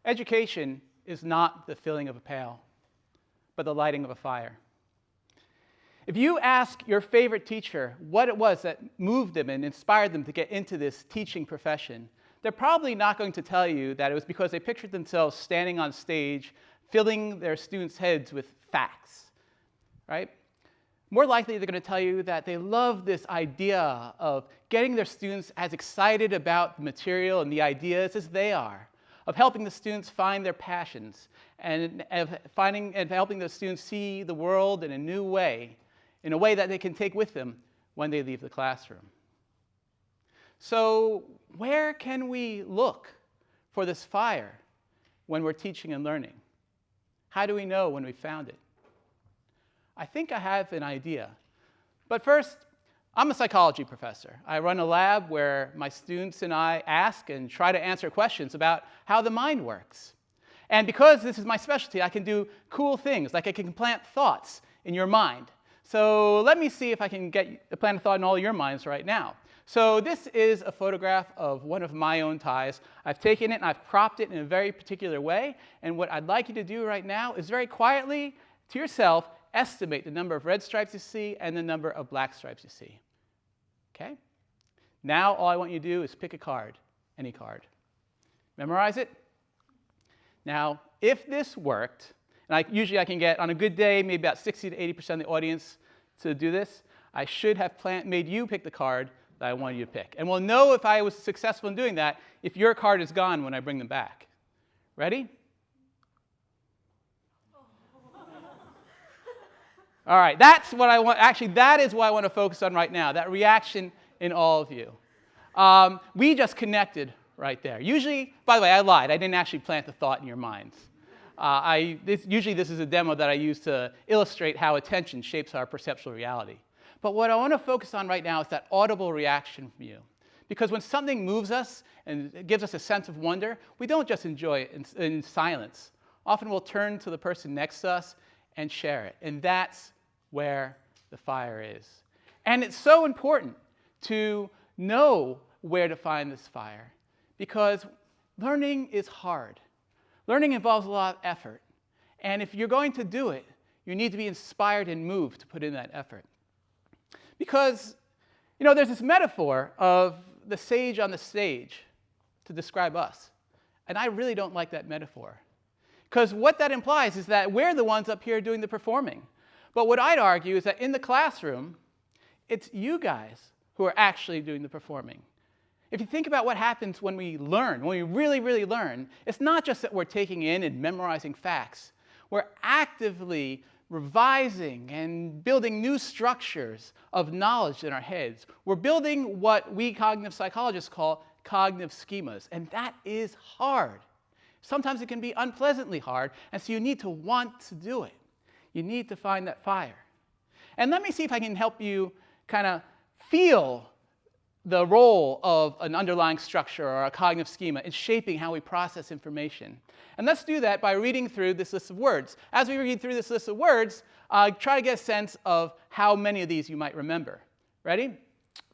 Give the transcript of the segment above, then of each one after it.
Education is not the filling of a pail, but the lighting of a fire. If you ask your favorite teacher what it was that moved them and inspired them to get into this teaching profession, they're probably not going to tell you that it was because they pictured themselves standing on stage, filling their students' heads with facts, right? More likely, they're going to tell you that they love this idea of getting their students as excited about the material and the ideas as they are, of helping the students find their passions, and helping the students see the world in a new way, in a way that they can take with them when they leave the classroom. So, where can we look for this fire when we're teaching and learning? How do we know when we found it? I think I have an idea. But first, I'm a psychology professor. I run a lab where my students and I ask and try to answer questions about how the mind works. And because this is my specialty, I can do cool things, like I can plant thoughts in your mind. So let me see if I can plant a thought in all your minds right now. So this is a photograph of one of my own ties. I've taken it and I've cropped it in a very particular way. And what I'd like you to do right now is very quietly, to yourself, estimate the number of red stripes you see and the number of black stripes you see. Okay? Now all I want you to do is pick a card, any card. Memorize it. Now, if this worked, and usually I can get, on a good day, maybe about 60 to 80% of the audience to do this, I should have made you pick the card that I wanted you to pick. And we'll know if I was successful in doing that if your card is gone when I bring them back. Ready? All right, that's what I want. Actually, that is what I want to focus on right now, that reaction in all of you. We just connected right there. Usually, by the way, I lied. I didn't actually plant the thought in your minds. Usually this is a demo that I use to illustrate how attention shapes our perceptual reality. But what I want to focus on right now is that audible reaction from you. Because when something moves us and gives us a sense of wonder, we don't just enjoy it in silence. Often we'll turn to the person next to us and share it. And that's where the fire is. And it's so important to know where to find this fire, because learning is hard. Learning involves a lot of effort. And if you're going to do it, you need to be inspired and moved to put in that effort. Because, there's this metaphor of the sage on the stage to describe us. And I really don't like that metaphor. Because what that implies is that we're the ones up here doing the performing. But what I'd argue is that in the classroom, it's you guys who are actually doing the performing. If you think about what happens when we learn, when we really, really learn, it's not just that we're taking in and memorizing facts. We're actively revising and building new structures of knowledge in our heads. We're building what we cognitive psychologists call cognitive schemas, and that is hard. Sometimes it can be unpleasantly hard, and so you need to want to do it. You need to find that fire. And let me see if I can help you kind of feel the role of an underlying structure or a cognitive schema in shaping how we process information. And let's do that by reading through this list of words. As we read through this list of words, try to get a sense of how many of these you might remember. Ready?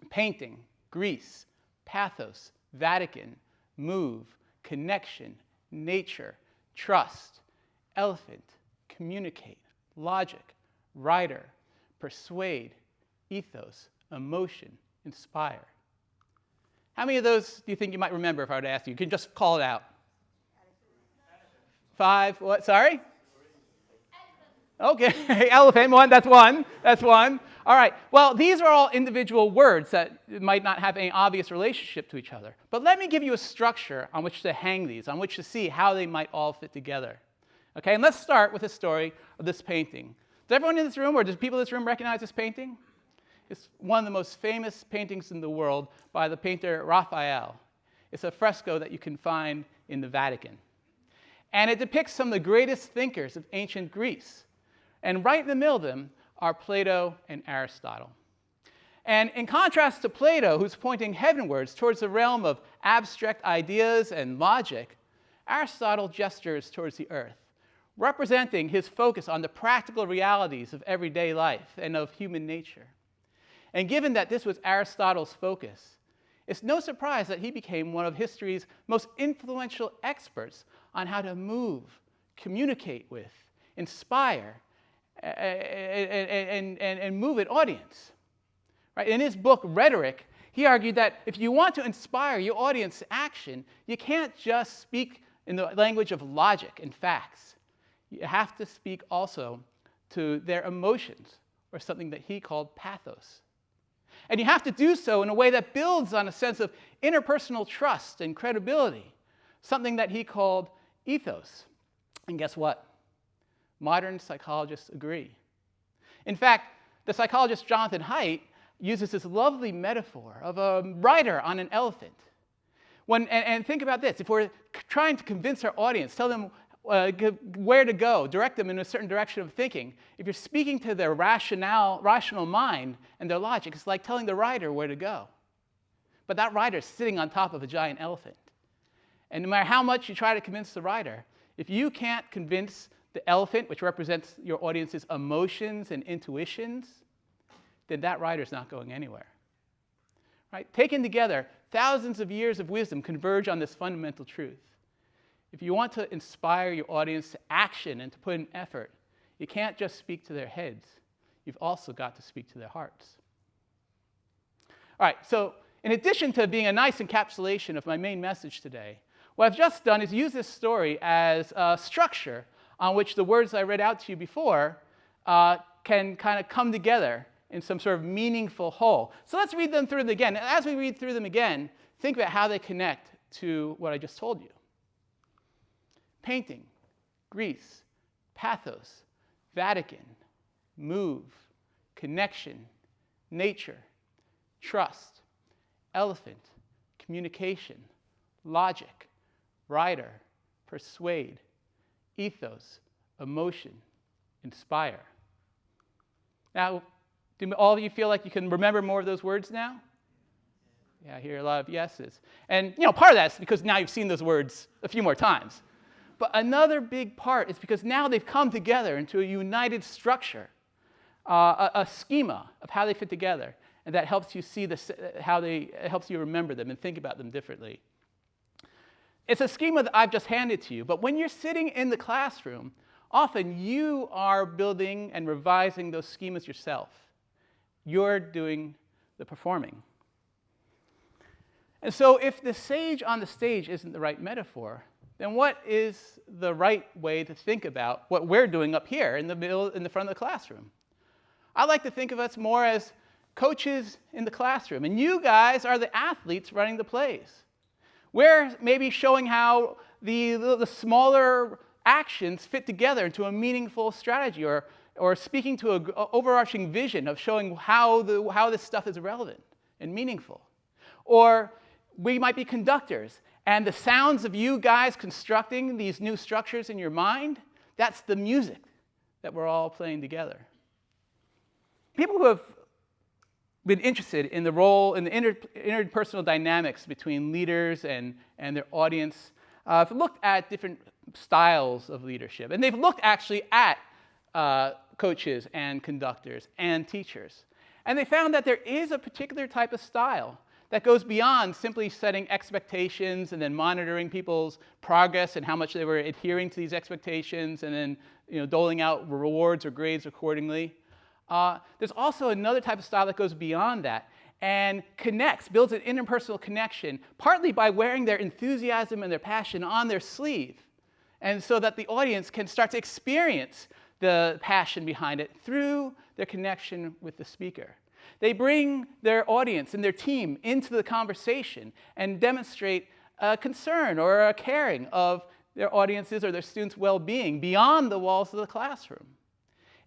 Painting, Greece, pathos, Vatican, move, connection, nature, trust, elephant, communicate, logic, writer, persuade, ethos, emotion, inspire. How many of those do you think you might remember if I were to ask you? You can just call it out. 5, what, sorry? Okay, elephant, that's one. All right, well, these are all individual words that might not have any obvious relationship to each other. But let me give you a structure on which to hang these, on which to see how they might all fit together. Okay, and let's start with the story of this painting. Does everyone in this room, or does people in this room recognize this painting? It's one of the most famous paintings in the world by the painter Raphael. It's a fresco that you can find in the Vatican. And it depicts some of the greatest thinkers of ancient Greece. And right in the middle of them are Plato and Aristotle. And in contrast to Plato, who's pointing heavenwards towards the realm of abstract ideas and logic, Aristotle gestures towards the earth, representing his focus on the practical realities of everyday life and of human nature. And given that this was Aristotle's focus, it's no surprise that he became one of history's most influential experts on how to move, communicate with, inspire, and move an audience. Right? In his book, Rhetoric, he argued that if you want to inspire your audience to action, you can't just speak in the language of logic and facts. You have to speak also to their emotions, or something that he called pathos. And you have to do so in a way that builds on a sense of interpersonal trust and credibility, something that he called ethos. And guess what? Modern psychologists agree. In fact, the psychologist Jonathan Haidt uses this lovely metaphor of a rider on an elephant. And think about this. If we're trying to convince our audience, tell them where to go, direct them in a certain direction of thinking, if you're speaking to their rational mind and their logic, it's like telling the rider where to go. But that rider is sitting on top of a giant elephant. And no matter how much you try to convince the rider, if you can't convince the elephant, which represents your audience's emotions and intuitions, then that rider's not going anywhere. Right? Taken together, thousands of years of wisdom converge on this fundamental truth. If you want to inspire your audience to action and to put in effort, you can't just speak to their heads. You've also got to speak to their hearts. All right, so in addition to being a nice encapsulation of my main message today, what I've just done is use this story as a structure on which the words I read out to you before can kind of come together in some sort of meaningful whole. So let's read them through them again. And as we read through them again, think about how they connect to what I just told you. Painting, Greece, pathos, Vatican, move, connection, nature, trust, elephant, communication, logic, rider, persuade, ethos, emotion, inspire. Now, do all of you feel like you can remember more of those words now? Yeah, I hear a lot of yeses. And part of that is because now you've seen those words a few more times. But another big part is because now they've come together into a united structure, a schema of how they fit together, and that helps you see it helps you remember them and think about them differently. It's a schema that I've just handed to you, but when you're sitting in the classroom, often you are building and revising those schemas yourself. You're doing the performing. And so if the sage on the stage isn't the right metaphor, then what is the right way to think about what we're doing up here in the front of the classroom? I like to think of us more as coaches in the classroom, and you guys are the athletes running the plays. We're maybe showing how the smaller actions fit together into a meaningful strategy, or speaking to an overarching vision of showing how this stuff is relevant and meaningful. Or we might be conductors, and the sounds of you guys constructing these new structures in your mind, that's the music that we're all playing together. People who have been interested in the role, in the interpersonal dynamics between leaders and their audience, have looked at different styles of leadership. And they've looked actually at coaches and conductors and teachers. And they found that there is a particular type of style that goes beyond simply setting expectations and then monitoring people's progress and how much they were adhering to these expectations and then doling out rewards or grades accordingly. There's also another type of style that goes beyond that and builds an interpersonal connection, partly by wearing their enthusiasm and their passion on their sleeve, and so that the audience can start to experience the passion behind it through their connection with the speaker. They bring their audience and their team into the conversation and demonstrate a concern or a caring of their audiences or their students' well-being beyond the walls of the classroom.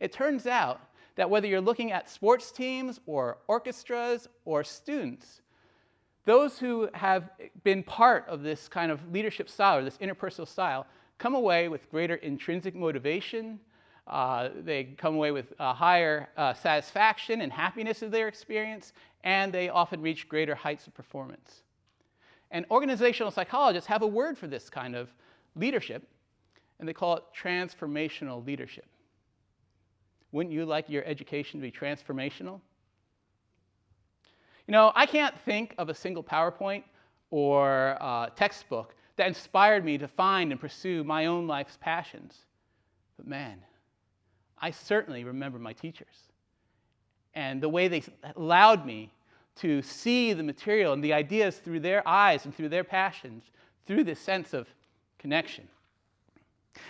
It turns out that whether you're looking at sports teams or orchestras or students, those who have been part of this kind of leadership style or this interpersonal style come away with greater intrinsic motivation. They come away with higher satisfaction and happiness of their experience, and they often reach greater heights of performance. And organizational psychologists have a word for this kind of leadership, and they call it transformational leadership. Wouldn't you like your education to be transformational? I can't think of a single PowerPoint or textbook that inspired me to find and pursue my own life's passions. But man, I certainly remember my teachers and the way they allowed me to see the material and the ideas through their eyes and through their passions, through this sense of connection.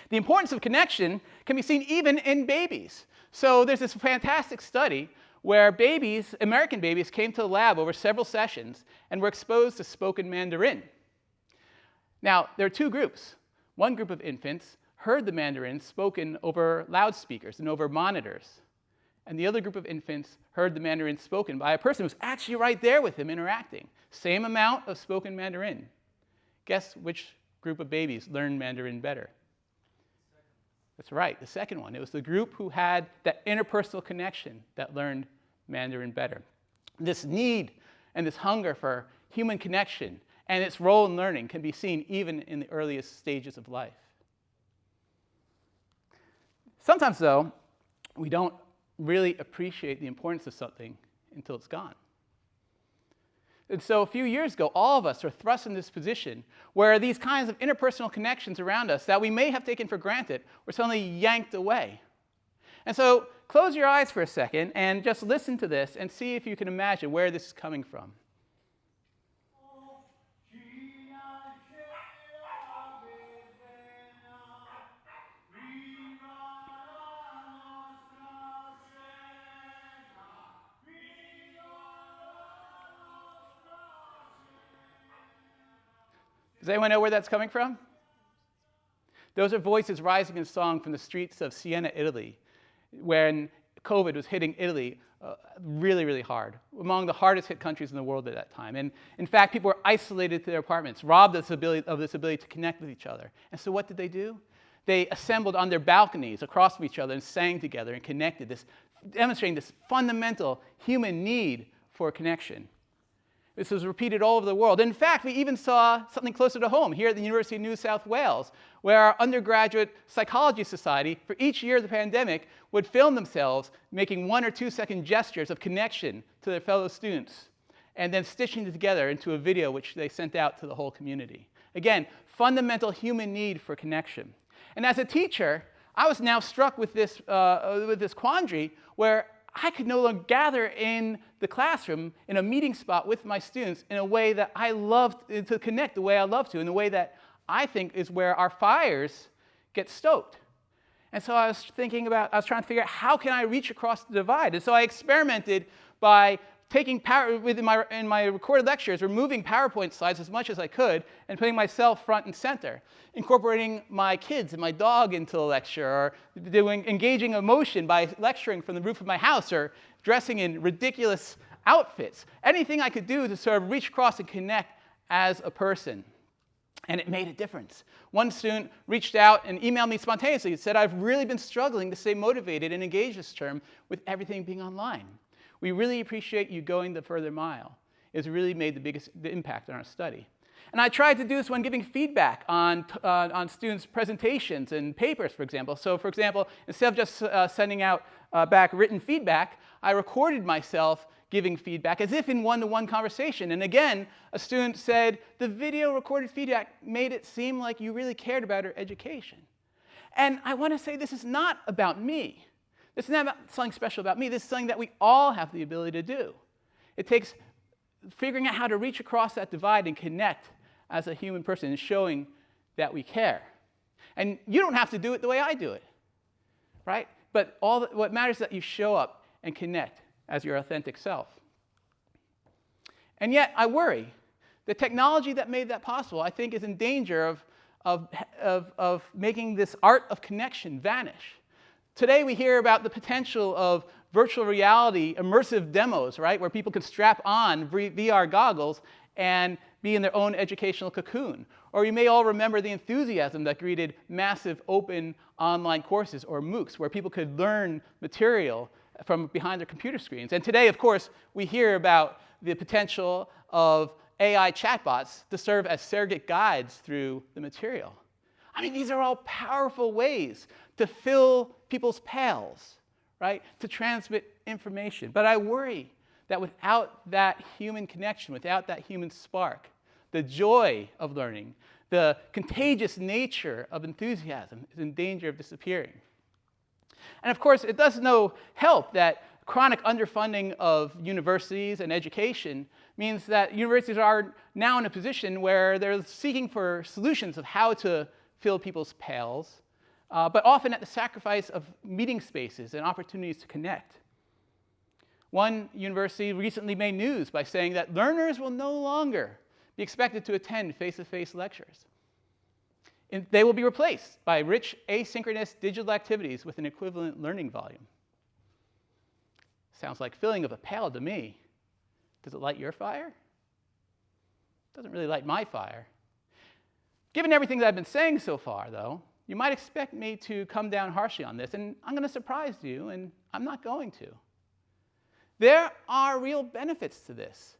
The importance of connection can be seen even in babies. So there's this fantastic study where babies, American babies, came to the lab over several sessions and were exposed to spoken Mandarin. Now, there are two groups. One group of infants heard the Mandarin spoken over loudspeakers and over monitors. And the other group of infants heard the Mandarin spoken by a person who was actually right there with him interacting. Same amount of spoken Mandarin. Guess which group of babies learned Mandarin better? That's right, the second one. It was the group who had that interpersonal connection that learned Mandarin better. This need and this hunger for human connection and its role in learning can be seen even in the earliest stages of life. Sometimes, though, we don't really appreciate the importance of something until it's gone. And so a few years ago, all of us were thrust in this position where these kinds of interpersonal connections around us that we may have taken for granted were suddenly yanked away. And so close your eyes for a second and just listen to this and see if you can imagine where this is coming from. Does anyone know where that's coming from? Those are voices rising in song from the streets of Siena, Italy, when COVID was hitting Italy really, really hard, among the hardest hit countries in the world at that time. And in fact, people were isolated to their apartments, robbed of this ability to connect with each other. And so what did they do? They assembled on their balconies across from each other and sang together and connected, demonstrating this fundamental human need for connection. This was repeated all over the world. In fact, we even saw something closer to home here at the University of New South Wales, where our undergraduate psychology society, for each year of the pandemic, would film themselves making 1 or 2 second gestures of connection to their fellow students, and then stitching it together into a video which they sent out to the whole community. Again, fundamental human need for connection. And as a teacher, I was now struck with this quandary where I could no longer gather in the classroom in a meeting spot with my students in a way that I loved to connect the way I love to, in the way that I think is where our fires get stoked. And so I was trying to figure out how can I reach across the divide. And so I experimented by taking in my recorded lectures, removing PowerPoint slides as much as I could and putting myself front and center, incorporating my kids and my dog into the lecture, or engaging emotion by lecturing from the roof of my house, or dressing in ridiculous outfits. Anything I could do to sort of reach across and connect as a person. And it made a difference. One student reached out and emailed me spontaneously and said, "I've really been struggling to stay motivated and engaged this term with everything being online. We really appreciate you going the further mile. It's really made the biggest impact on our study." And I tried to do this when giving feedback on students' presentations and papers, for example. So, for example, instead of just sending out back written feedback, I recorded myself giving feedback as if in one-to-one conversation. And again, a student said, "The video recorded feedback made it seem like you really cared about our education." And I want to say this is not about me. This is not about something special about me. This is something that we all have the ability to do. It takes figuring out how to reach across that divide and connect as a human person and showing that we care. And you don't have to do it the way I do it, right? But what matters is that you show up and connect as your authentic self. And yet, I worry. The technology that made that possible, I think, is in danger of making this art of connection vanish. Today, we hear about the potential of virtual reality immersive demos, right, where people can strap on VR goggles and be in their own educational cocoon. Or you may all remember the enthusiasm that greeted massive open online courses, or MOOCs, where people could learn material from behind their computer screens. And today, of course, we hear about the potential of AI chatbots to serve as surrogate guides through the material. I mean, these are all powerful ways to fill people's pails, right? To transmit information. But I worry that without that human connection, without that human spark, the joy of learning, The contagious nature of enthusiasm is in danger of disappearing. And of course, it does no help that chronic underfunding of universities and education means that universities are now in a position where they're seeking for solutions of how to fill people's pails, but often at the sacrifice of meeting spaces and opportunities to connect. One university recently made news by saying that learners will no longer be expected to attend face-to-face lectures. They will be replaced by rich asynchronous digital activities with an equivalent learning volume. Sounds like filling of a pail to me. Does it light your fire? It doesn't really light my fire. Given everything that I've been saying so far, though, you might expect me to come down harshly on this, and I'm going to surprise you, and I'm not going to. There are real benefits to this.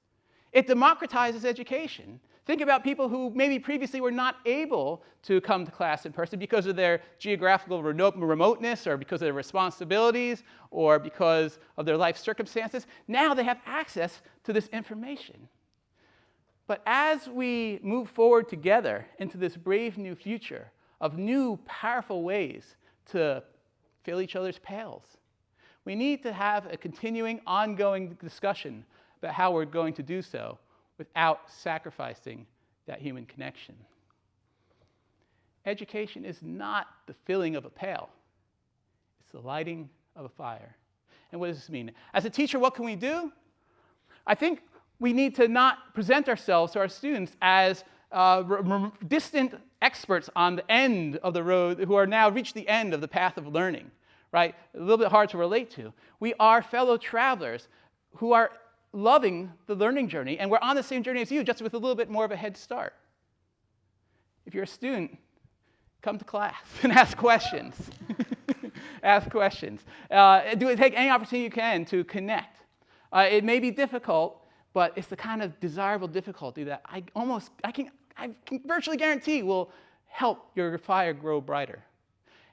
It democratizes education. Think about people who maybe previously were not able to come to class in person because of their geographical remoteness or because of their responsibilities or because of their life circumstances. Now they have access to this information. But as we move forward together into this brave new future of new, powerful ways to fill each other's pails, we need to have a continuing, ongoing discussion about how we're going to do so without sacrificing that human connection. Education is not the filling of a pail. It's the lighting of a fire. And what does this mean? As a teacher, what can we do? I think we need to not present ourselves to our students as distant experts on the end of the road who are now reached the end of the path of learning, right? A little bit hard to relate to. We are fellow travelers who are loving the learning journey, and we're on the same journey as you, just with a little bit more of a head start. If you're a student, come to class and ask questions. Ask questions. Take any opportunity you can to connect. It may be difficult, but it's the kind of desirable difficulty that I can virtually guarantee will help your fire grow brighter.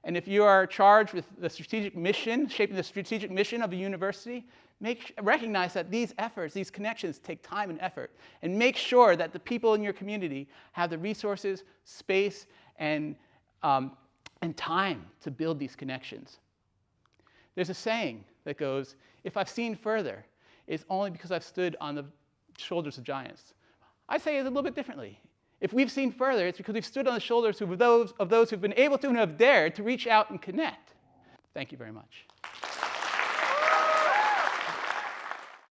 And if you are charged with the strategic mission, shaping the strategic mission of a university, recognize that these efforts, these connections take time and effort, and make sure that the people in your community have the resources, space, and time to build these connections. There's a saying that goes, if I've seen further, it's only because I've stood on the shoulders of giants. I say it a little bit differently. If we've seen further, it's because we've stood on the shoulders of those who've been able to and have dared to reach out and connect. Thank you very much.